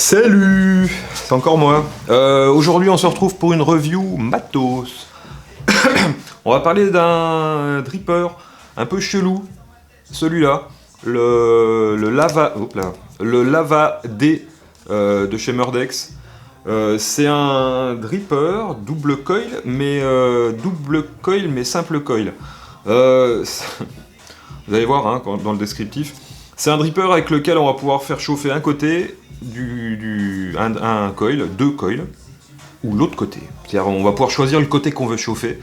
Salut, c'est encore moi. Aujourd'hui, on se retrouve pour une review matos. On va parler d'un dripper un peu chelou. Celui-là, le Lava D de chez Murdex. C'est un dripper double coil, mais simple coil. Vous allez voir hein, dans le descriptif. C'est un dripper avec lequel on va pouvoir faire chauffer un côté un coil, deux coils, ou l'autre côté. C'est-à-dire on va pouvoir choisir le côté qu'on veut chauffer.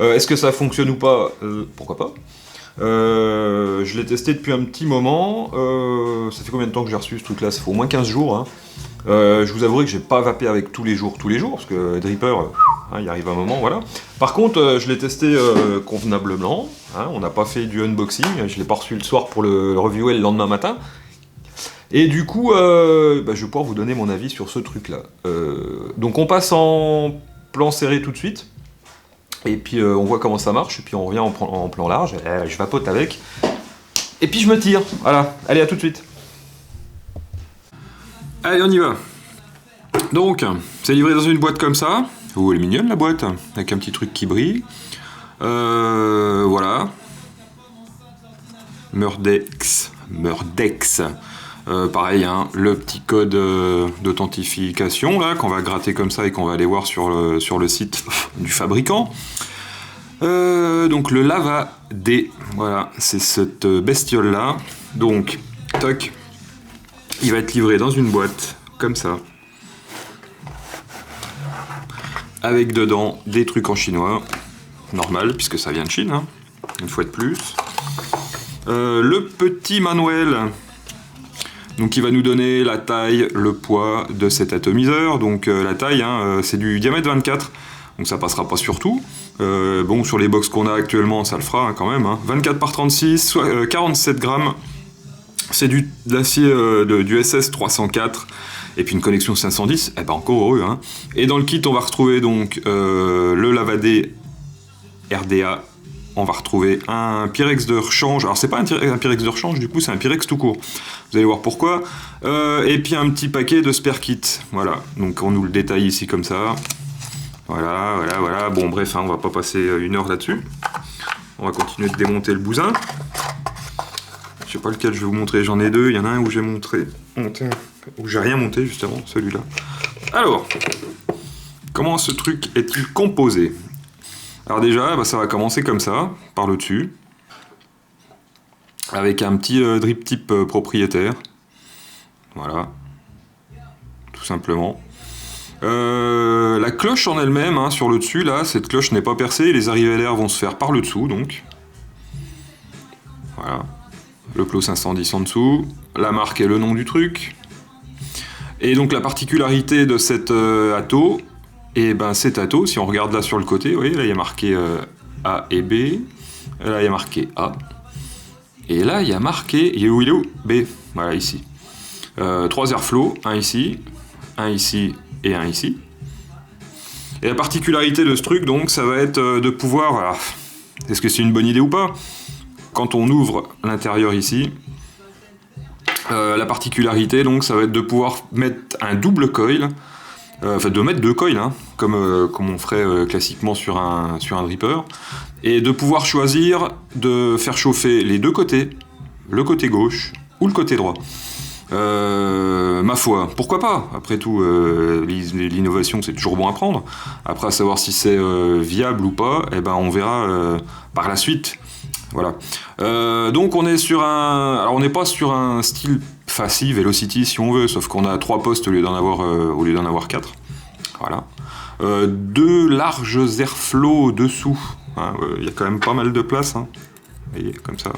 Est-ce que ça fonctionne ou pas pourquoi pas. Je l'ai testé depuis un petit moment. Ça fait combien de temps que j'ai reçu ce truc-là? Ça fait au moins 15 jours. Hein. Je vous avouerai que j'ai pas vapé avec tous les jours, parce que dripper, il arrive un moment, voilà. Par contre, je l'ai testé convenablement. Hein, on n'a pas fait du unboxing. Je l'ai pas reçu le soir pour le reviewer le lendemain matin. Et du coup, je vais pouvoir vous donner mon avis sur ce truc-là. Donc on passe en plan serré tout de suite. Et puis on voit comment ça marche. Et puis on revient en plan large. Je vapote avec. Et puis je me tire. Voilà. Allez, à tout de suite. Allez, on y va. Donc, c'est livré dans une boîte comme ça. Oh, elle est mignonne la boîte. Avec un petit truc qui brille. Voilà. Murdex. Pareil, hein, le petit code d'authentification là qu'on va gratter comme ça et qu'on va aller voir sur le site du fabricant. Donc le Lava D, voilà, c'est cette bestiole là. Donc, toc, il va être livré dans une boîte comme ça, avec dedans des trucs en chinois, normal puisque ça vient de Chine, hein, une fois de plus. Le petit manuel. Donc il va nous donner la taille, le poids de cet atomiseur. Donc la taille, hein, c'est du diamètre 24, donc ça passera pas sur tout. Bon, sur les box qu'on a actuellement, ça le fera hein, quand même. Hein. 24 par 36, soit 47 grammes. C'est de l'acier du SS 304. Et puis une connexion 510, eh ben encore heureux. Hein. Et dans le kit, on va retrouver donc le Lavadé RDA. On va retrouver un Pyrex de rechange. Alors c'est pas un Pyrex de rechange, du coup c'est un Pyrex tout court. Vous allez voir pourquoi. Et puis un petit paquet de spare kit. Voilà, donc on nous le détaille ici comme ça. Voilà. Bon bref, hein, on va pas passer une heure là-dessus. On va continuer de démonter le bousin. Je sais pas lequel je vais vous montrer, j'en ai deux. Il y en a un où j'ai où j'ai rien monté justement, celui-là. Alors, comment ce truc est-il composé? Alors déjà, ça va commencer comme ça, par le dessus, avec un petit drip tip propriétaire. Voilà, tout simplement. La cloche en elle-même, hein, sur le dessus, là, cette cloche n'est pas percée, les arrivées d'air vont se faire par le dessous, donc. Voilà, le Clos 510 en dessous, la marque et le nom du truc. Et donc la particularité de cet atto, et ben cet atto, si on regarde là sur le côté, vous voyez, là il y a marqué A et B, là il y a marqué A, et là il y a marqué, il est où B, voilà ici. 3 airflows, un ici et un ici. Et la particularité de ce truc donc, ça va être de pouvoir, voilà, est-ce que c'est une bonne idée ou pas? Quand on ouvre l'intérieur ici, la particularité donc, ça va être de pouvoir mettre un double coil. De mettre deux coils, hein, comme on ferait classiquement sur un dripper, et de pouvoir choisir de faire chauffer les deux côtés, le côté gauche ou le côté droit. Ma foi, pourquoi pas? Après tout, l'innovation c'est toujours bon à prendre. Après, à savoir si c'est viable ou pas, eh ben, on verra par la suite. Voilà. Donc on est sur alors on n'est pas sur un style Facile Velocity si on veut, sauf qu'on a 3 postes au lieu d'en avoir 4. Voilà. 2 larges airflows dessous. Hein, y a quand même pas mal de place. Hein. Vous voyez, comme ça.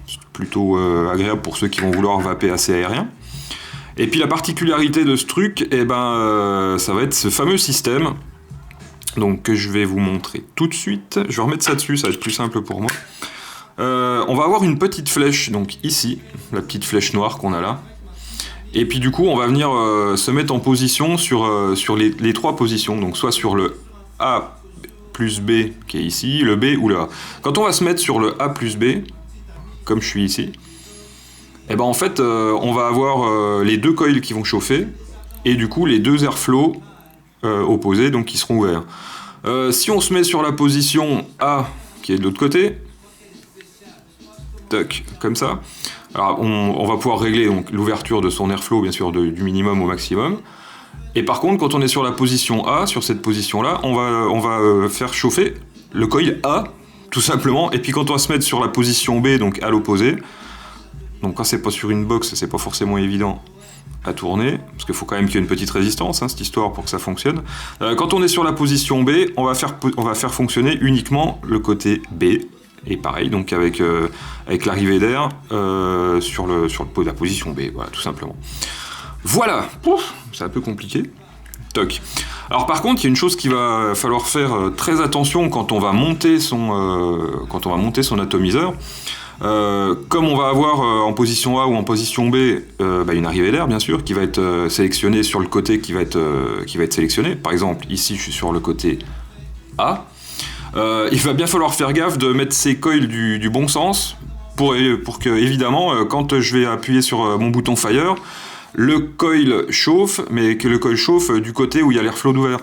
C'est plutôt agréable pour ceux qui vont vouloir vaper assez aérien. Et puis la particularité de ce truc, eh ben, ça va être ce fameux système. Donc que je vais vous montrer tout de suite. Je vais remettre ça dessus, ça va être plus simple pour moi. On va avoir une petite flèche, donc ici, la petite flèche noire qu'on a là. Et puis du coup, on va venir se mettre en position sur les 3 positions. Donc soit sur le A plus B qui est ici, le B ou le A. Quand on va se mettre sur le A plus B, comme je suis ici, et ben en fait, on va avoir les 2 coils qui vont chauffer. et du coup les deux airflows opposés, donc qui seront ouverts. Si on se met sur la position A, qui est de l'autre côté, tac, comme ça, alors on va pouvoir régler l'ouverture de son airflow, bien sûr, du minimum au maximum. Et par contre, quand on est sur la position A, sur cette position-là, on va faire chauffer le coil A, tout simplement. Et puis quand on va se mettre sur la position B, donc à l'opposé, donc quand c'est pas sur une box, c'est pas forcément évident à tourner, parce qu'il faut quand même qu'il y ait une petite résistance, hein, cette histoire, pour que ça fonctionne. Quand on est sur la position B, on va faire fonctionner uniquement le côté B, et pareil, donc avec l'arrivée d'air sur la position B, voilà, tout simplement. Voilà, c'est un peu compliqué. Toc. Alors par contre, il y a une chose qu'il va falloir faire très attention quand on va monter son atomiseur. Comme on va avoir en position A ou en position B une arrivée d'air, bien sûr, qui va être sélectionnée sur le côté qui va être sélectionné. Par exemple, ici, je suis sur le côté A. Il va bien falloir faire gaffe de mettre ces coils du bon sens pour que, évidemment, quand je vais appuyer sur mon bouton Fire, le coil chauffe, mais que le coil chauffe du côté où il y a l'airflow ouvert.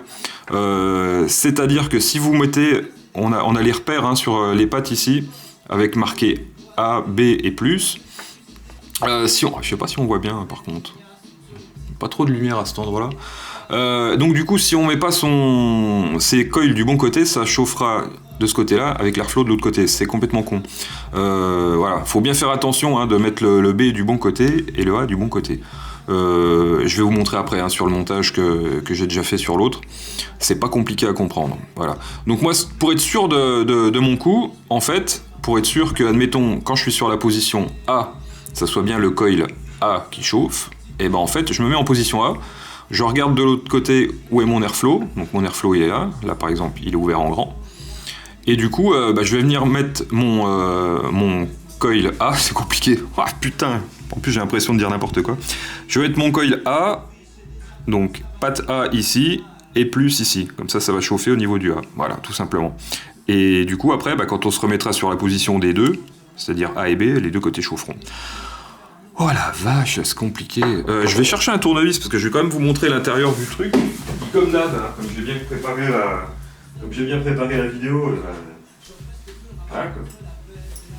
C'est-à-dire que si vous mettez... On a les repères hein, sur les pattes ici, avec marqué A, B et plus. Je sais pas si on voit bien, par contre. Pas trop de lumière à cet endroit-là. Donc du coup, si on met pas ses coils du bon côté, ça chauffera de ce côté-là avec l'airflow de l'autre côté. C'est complètement con. Voilà, faut bien faire attention hein, de mettre le B du bon côté et le A du bon côté. Je vais vous montrer après hein, sur le montage que j'ai déjà fait sur l'autre. C'est pas compliqué à comprendre. Voilà. Donc moi, pour être sûr de mon coup, en fait, pour être sûr que, admettons, quand je suis sur la position A, ça soit bien le coil A qui chauffe, et ben en fait, je me mets en position A, je regarde de l'autre côté où est mon airflow, donc mon airflow il est là par exemple, il est ouvert en grand, et du coup, je vais venir mettre mon coil A, c'est compliqué, ah putain, en plus j'ai l'impression de dire n'importe quoi, je vais mettre mon coil A, donc patte A ici, et plus ici, comme ça va chauffer au niveau du A, voilà, tout simplement. Et du coup, après, quand on se remettra sur la position des deux, c'est-à-dire A et B, les deux côtés chaufferont. Oh la vache, c'est compliqué. Je vais chercher un tournevis, parce que je vais quand même vous montrer l'intérieur du truc. Comme d'hab, hein, comme j'ai bien préparé la vidéo. Voilà, quoi.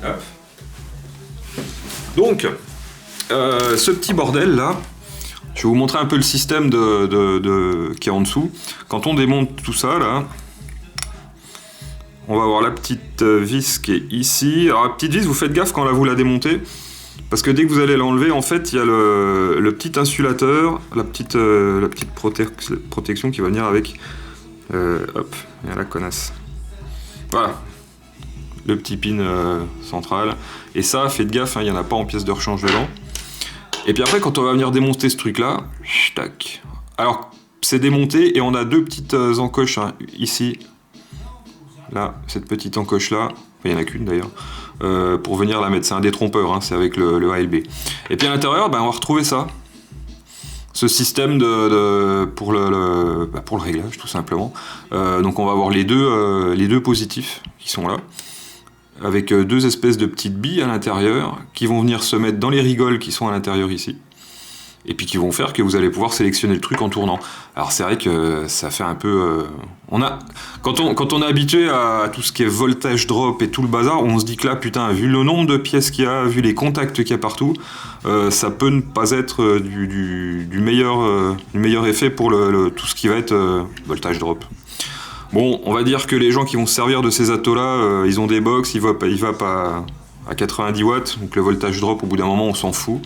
Hop. Donc, ce petit bordel là, je vais vous montrer un peu le système qui est en dessous. Quand on démonte tout ça là, on va avoir la petite vis qui est ici. Alors la petite vis, vous faites gaffe quand vous la démontez, parce que dès que vous allez l'enlever, en fait, il y a le petit insulateur, la petite protection qui va venir avec. Hop, il y a la connasse. Voilà, le petit pin central. Et ça, faites gaffe, hein, il n'y en a pas en pièce de rechange dedans. Et puis après, quand on va venir démonter ce truc-là, tac. Alors, c'est démonté et on a deux petites encoches hein, ici. Là, cette petite encoche-là, il n'y en a qu'une d'ailleurs, pour venir la mettre. C'est un détrompeur, hein, c'est avec le A et le B. Et puis à l'intérieur, on va retrouver ça. Ce système pour le réglage, tout simplement. Donc on va avoir les deux positifs qui sont là, avec deux espèces de petites billes à l'intérieur, qui vont venir se mettre dans les rigoles qui sont à l'intérieur ici. Et puis qui vont faire que vous allez pouvoir sélectionner le truc en tournant. Alors c'est vrai que ça fait un peu... Quand on est habitué à tout ce qui est voltage drop et tout le bazar, on se dit que là, putain, vu le nombre de pièces qu'il y a, vu les contacts qu'il y a partout, ça peut ne pas être du meilleur effet pour tout ce qui va être voltage drop. Bon, on va dire que les gens qui vont se servir de ces atos-là, ils ont des box, ils vapent à 90 watts, donc le voltage drop, au bout d'un moment, on s'en fout.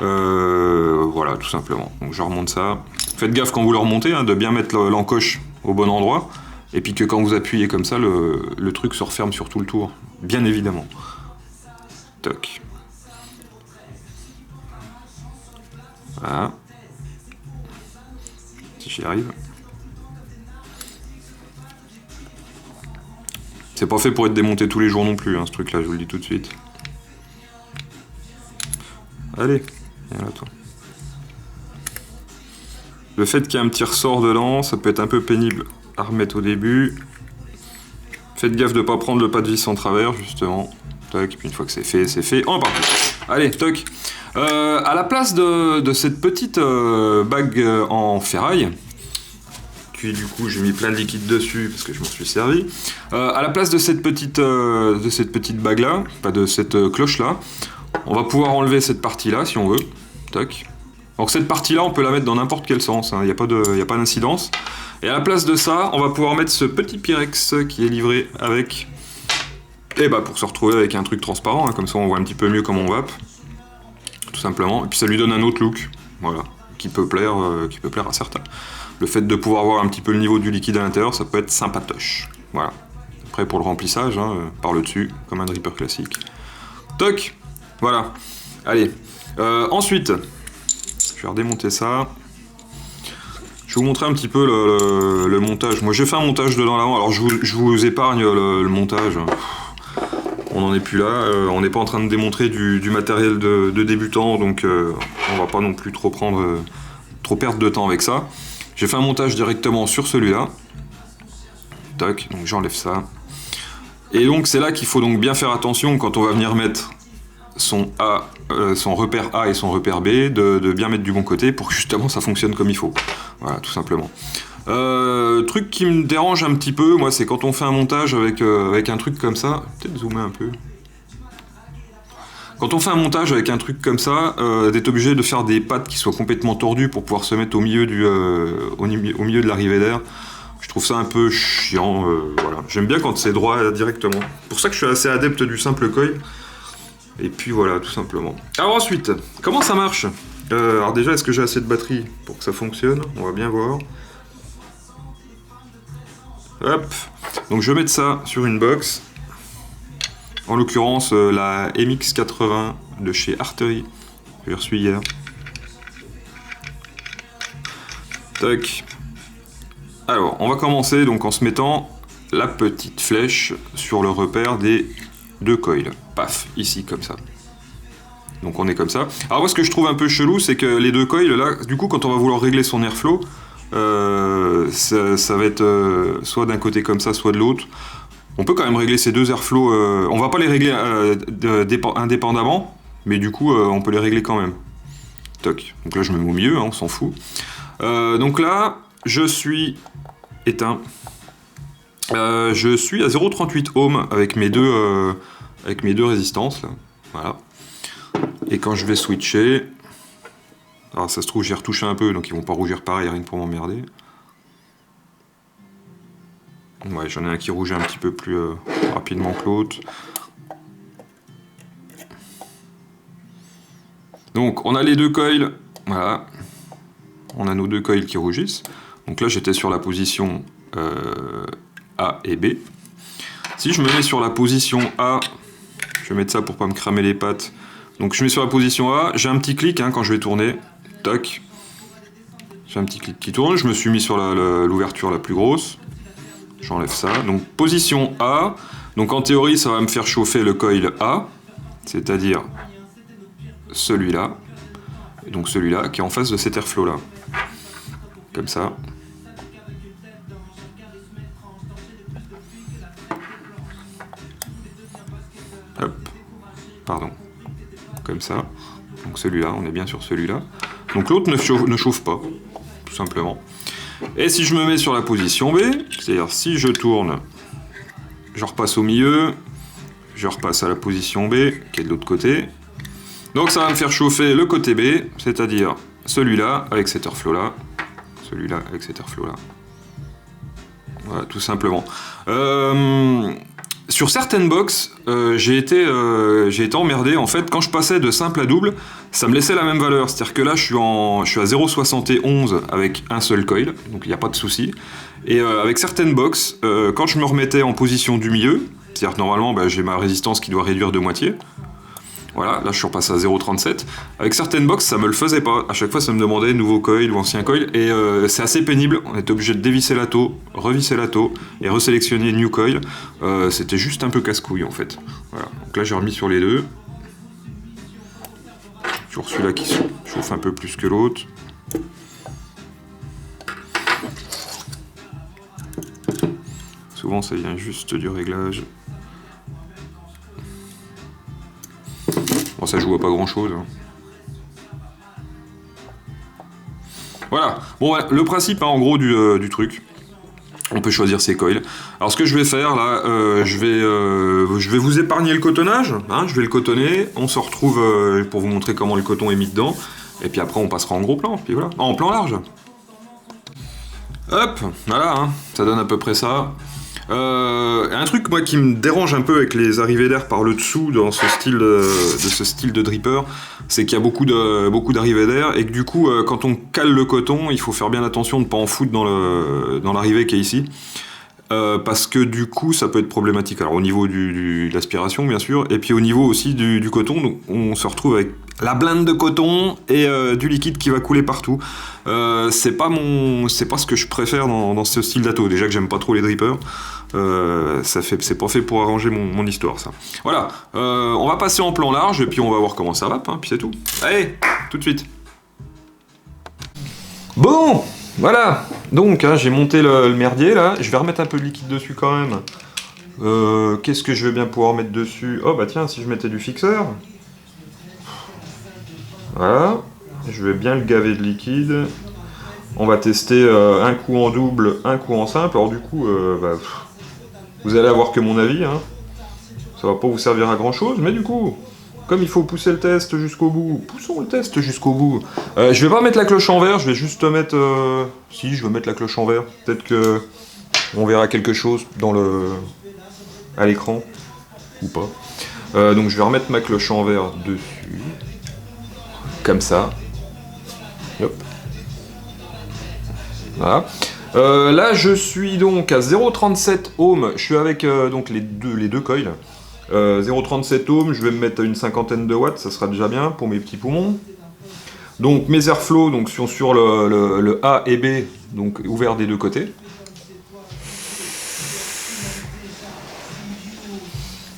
Voilà, tout simplement. Donc je remonte ça. Faites gaffe quand vous le remontez, hein, de bien mettre l'encoche au bon endroit, et puis que quand vous appuyez comme ça, le truc se referme sur tout le tour, bien évidemment. Toc. Voilà. Si j'y arrive. C'est pas fait pour être démonté tous les jours non plus, hein, ce truc-là, je vous le dis tout de suite. Allez. Là, toi. Le fait qu'il y ait un petit ressort dedans, ça peut être un peu pénible à remettre au début. Faites gaffe de ne pas prendre le pas de vis en travers, justement. Toc, puis une fois que c'est fait, c'est fait. On est parti. Allez, toc. À la place de cette petite bague en ferraille, qui du coup j'ai mis plein de liquide dessus parce que je m'en suis servi, à la place de cette petite bague là, pas de cette cloche là, on va pouvoir enlever cette partie là si on veut. Tac. Donc cette partie là on peut la mettre dans n'importe quel sens, il n'y a pas d'incidence. Et à la place de ça, on va pouvoir mettre ce petit Pyrex qui est livré avec, et bah pour se retrouver avec un truc transparent, comme ça on voit un petit peu mieux comment on vape. Tout simplement, et puis ça lui donne un autre look, voilà, qui peut plaire à certains. Le fait de pouvoir voir un petit peu le niveau du liquide à l'intérieur, ça peut être sympatoche. Voilà. Après pour le remplissage, par le dessus, comme un dripper classique. Toc. Voilà. Allez. Ensuite, je vais redémonter ça. Je vais vous montrer un petit peu le montage. Moi j'ai fait un montage dedans là-haut, alors je vous épargne le montage. On n'en est plus là, on n'est pas en train de démontrer du matériel de débutant, donc on va pas non plus trop perdre de temps avec ça. J'ai fait un montage directement sur celui-là. Tac, donc j'enlève ça. Et donc c'est là qu'il faut donc bien faire attention quand on va venir mettre son repère A et son repère B, de bien mettre du bon côté pour que justement ça fonctionne comme il faut. Voilà, tout simplement. Truc qui me dérange un petit peu, moi, c'est quand on fait un montage avec un truc comme ça. Peut-être zoomer un peu. Quand on fait un montage avec un truc comme ça, d'être obligé de faire des pattes qui soient complètement tordues pour pouvoir se mettre au milieu de l'arrivée d'air, je trouve ça un peu chiant. Voilà. J'aime bien quand c'est droit directement. C'est pour ça que je suis assez adepte du simple coil. Et puis voilà, tout simplement. Alors ensuite, comment ça marche ? Alors déjà, est-ce que j'ai assez de batterie pour que ça fonctionne ? On va bien voir. Hop, donc je vais mettre ça sur une box, en l'occurrence la MX80 de chez Artery, que j'ai reçu hier. Tac. Alors, on va commencer donc en se mettant la petite flèche sur le repère des deux coils. Paf, ici comme ça. Donc on est comme ça. Alors moi ce que je trouve un peu chelou, c'est que les deux coils là, du coup quand on va vouloir régler son airflow, ça va être soit d'un côté comme ça, soit de l'autre. On peut quand même régler ces deux airflows. On va pas les régler indépendamment, mais du coup, on peut les régler quand même. Toc. Donc là, je me mets au milieu, on s'en fout. Donc là, je suis éteint. Je suis à 0,38 ohms avec mes deux résistances. Là. Voilà. Et quand je vais switcher... Alors ça se trouve j'ai retouché un peu, donc ils vont pas rougir pareil, rien que pour m'emmerder. Ouais, j'en ai un qui rougit un petit peu plus rapidement que l'autre. Donc on a les deux coils, voilà. On a nos deux coils qui rougissent. Donc là j'étais sur la position A et B. Si je me mets sur la position A, je vais mettre ça pour pas me cramer les pattes. Donc je mets sur la position A, j'ai un petit clic quand je vais tourner. Tac. J'ai un petit clic qui tourne, je me suis mis sur l'ouverture la plus grosse. J'enlève ça. Donc position A. Donc en théorie, ça va me faire chauffer le coil A, c'est-à-dire celui-là. Et donc celui-là qui est en face de cet airflow là. Comme ça. Hop. Pardon. Comme ça. Donc celui-là, on est bien sur celui-là. Donc l'autre ne chauffe pas, tout simplement. Et si je me mets sur la position B, c'est-à-dire si je tourne, je repasse au milieu, je repasse à la position B, qui est de l'autre côté. Donc ça va me faire chauffer le côté B, c'est-à-dire celui-là avec cet airflow-là, celui-là avec cet airflow-là. Voilà, tout simplement. Sur certaines box, j'ai été emmerdé. En fait, quand je passais de simple à double, ça me laissait la même valeur. C'est-à-dire que là, je suis à 0,71 avec un seul coil, donc il n'y a pas de souci. Et avec certaines box, quand je me remettais en position du milieu, c'est-à-dire que normalement, j'ai ma résistance qui doit réduire de moitié. Voilà, là je suis repassé à 0,37. Avec certaines box, ça me le faisait pas. À chaque fois, ça me demandait nouveau coil ou ancien coil. Et c'est assez pénible. On était obligé de dévisser la taux, revisser la taux et resélectionner new coil. C'était juste un peu casse-couille en fait. Voilà. Donc là, j'ai remis sur les deux. Toujours celui-là qui chauffe un peu plus que l'autre. Souvent, ça vient juste du réglage. Bon, ça joue à pas grand chose. Voilà. Bon, voilà, le principe, hein, en gros, du truc. On peut choisir ses coils. Alors ce que je vais faire là, je vais vous épargner le cotonnage, hein, je vais le cotonner, on se retrouve pour vous montrer comment le coton est mis dedans, et puis après on passera en gros plan, puis voilà, en plan large. Hop, voilà, hein, ça donne à peu près ça. Un truc moi qui me dérange un peu avec les arrivées d'air par le dessous dans ce style de dripper, c'est qu'il y a beaucoup d'arrivées d'air et que du coup quand on cale le coton, il faut faire bien attention de ne pas en foutre dans l'arrivée qui est ici. Parce que du coup ça peut être problématique. Alors au niveau de l'aspiration bien sûr, et puis au niveau aussi du coton, donc on se retrouve avec la blinde de coton et du liquide qui va couler partout. C'est pas ce que je préfère dans ce style d'atto. Déjà que j'aime pas trop les drippers. C'est pas fait pour arranger mon histoire ça. Voilà, on va passer en plan large et puis on va voir comment ça va, hein, puis c'est tout. Allez, tout de suite. Bon, voilà, donc hein, j'ai monté le merdier là, je vais remettre un peu de liquide dessus quand même. Qu'est-ce que je vais bien pouvoir mettre dessus? Oh bah tiens, si je mettais du fixeur. Voilà, je vais bien le gaver de liquide. On va tester un coup en double, un coup en simple. Alors du coup, vous allez avoir que mon avis, hein. Ça va pas vous servir à grand chose, mais du coup, comme il faut pousser le test jusqu'au bout, poussons le test jusqu'au bout. Je vais pas mettre la cloche en vert, je vais juste mettre... Si, je vais mettre la cloche en vert. Peut-être que on verra quelque chose à l'écran, ou pas. Donc je vais remettre ma cloche en vert dessus. Comme ça. Hop. Voilà. Là je suis donc à 0,37 ohms, je suis avec donc les deux coils. 0,37 ohms, je vais me mettre à une cinquantaine de watts, ça sera déjà bien pour mes petits poumons. Donc mes airflow donc, sont sur le A et B, donc ouverts des deux côtés.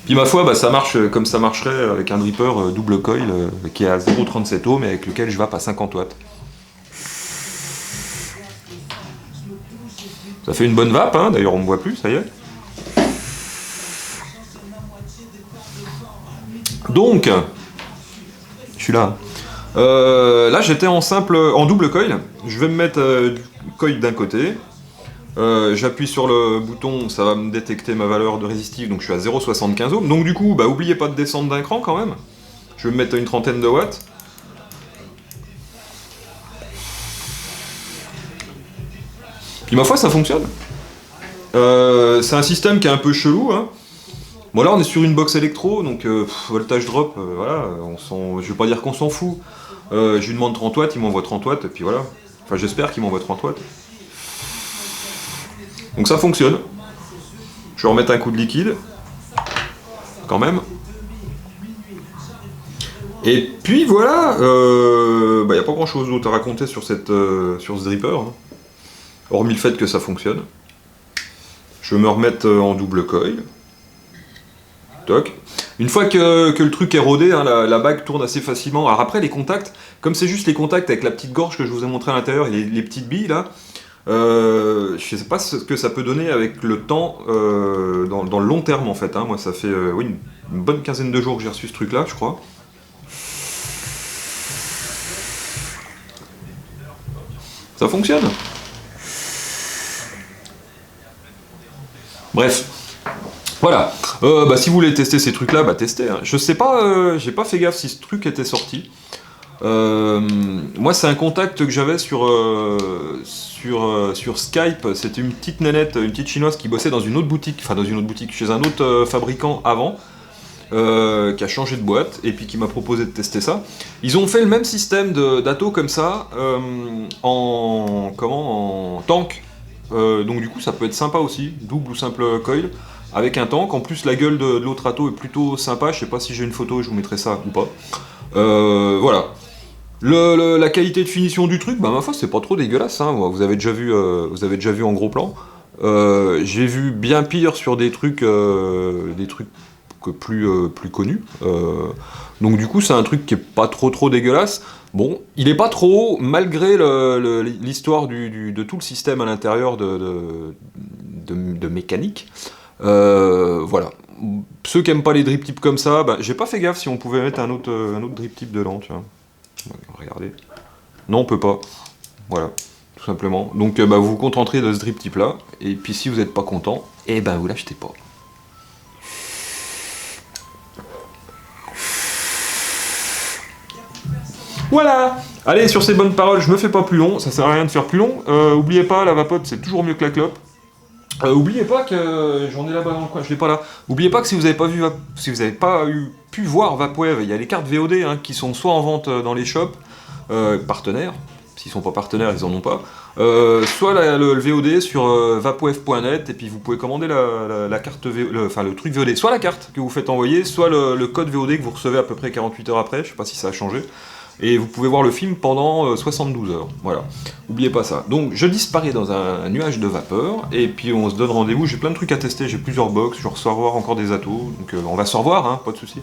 Puis ma foi, ça marche comme ça marcherait avec un dripper double coil qui est à 0,37 ohms et avec lequel je vape à 50 watts. Ça fait une bonne vape, hein, d'ailleurs on me voit plus, ça y est. Donc, je suis là. Là j'étais en double coil. Je vais me mettre du coil d'un côté. J'appuie sur le bouton, ça va me détecter ma valeur de résistive, donc je suis à 0,75 ohms. Donc du coup, oubliez pas de descendre d'un cran quand même. Je vais me mettre à une trentaine de watts. Puis ma foi, ça fonctionne. C'est un système qui est un peu chelou, hein. Bon là on est sur une box électro, donc voltage drop, voilà, je vais pas dire qu'on s'en fout. Je lui demande 30 watts, il m'envoie 30 watts, et puis voilà. Enfin j'espère qu'il m'envoie 30 watts. Donc ça fonctionne. Je vais remettre un coup de liquide. Quand même. Et puis voilà, y a pas grand chose d'autre à raconter sur ce dripper, hein. Hormis le fait que ça fonctionne. Je vais me remettre en double coil. Toc. Une fois que le truc est rodé, hein, la bague tourne assez facilement. Alors après les contacts, comme c'est juste les contacts avec la petite gorge que je vous ai montré à l'intérieur et les petites billes là, je sais pas ce que ça peut donner avec le temps dans le long terme en fait, hein. Moi ça fait une bonne quinzaine de jours que j'ai reçu ce truc là, je crois. Ça fonctionne. Bref. Voilà. Si vous voulez tester ces trucs là, testez, hein. Je sais pas, j'ai pas fait gaffe si ce truc était sorti. Moi c'est un contact que j'avais sur Skype, c'était une petite nénette, une petite chinoise qui bossait dans une autre boutique, chez un autre fabricant avant, qui a changé de boîte et puis qui m'a proposé de tester ça. Ils ont fait le même système d'atto comme ça, en tank, donc du coup ça peut être sympa aussi, double ou simple coil, avec un tank. En plus la gueule de l'autre atto est plutôt sympa, je sais pas si j'ai une photo, je vous mettrai ça ou pas. Voilà. La qualité de finition du truc, ma foi, c'est pas trop dégueulasse, hein. Vous avez déjà vu en gros plan. J'ai vu bien pire sur des trucs que plus connus. Donc du coup, c'est un truc qui est pas trop dégueulasse. Bon, il est pas trop haut, malgré l'histoire de tout le système à l'intérieur de mécanique. Voilà. Ceux qui aiment pas les drip tips comme ça, j'ai pas fait gaffe si on pouvait mettre un autre drip tip dedans, tu vois. Regardez. Non, on peut pas. Voilà. tout simplement. Donc bah, vous vous contenterez de ce drip type là, et puis si vous n'êtes pas content, et ben vous l'achetez pas. Voilà. Allez, sur ces bonnes paroles, je me fais pas plus long, ça sert à rien de faire plus long. Oubliez pas, la vapote c'est toujours mieux que la clope. Oubliez pas que j'en ai là-bas dans le coin, je l'ai pas là. Oubliez pas que si vous avez pas vu, pu voir Vapwave, il y a les cartes VOD hein, qui sont soit en vente dans les shops partenaires, s'ils sont pas partenaires, ils en ont pas. Soit le VOD sur vapwave.net et puis vous pouvez commander la carte le truc VOD, soit la carte que vous faites envoyer, soit le code VOD que vous recevez à peu près 48 heures après, je sais pas si ça a changé. Et vous pouvez voir le film pendant 72 heures. Voilà. N'oubliez pas ça. Donc je disparais dans un nuage de vapeur, et puis on se donne rendez-vous. J'ai plein de trucs à tester, j'ai plusieurs box, je vais recevoir encore des atos, donc on va se revoir, hein, pas de soucis.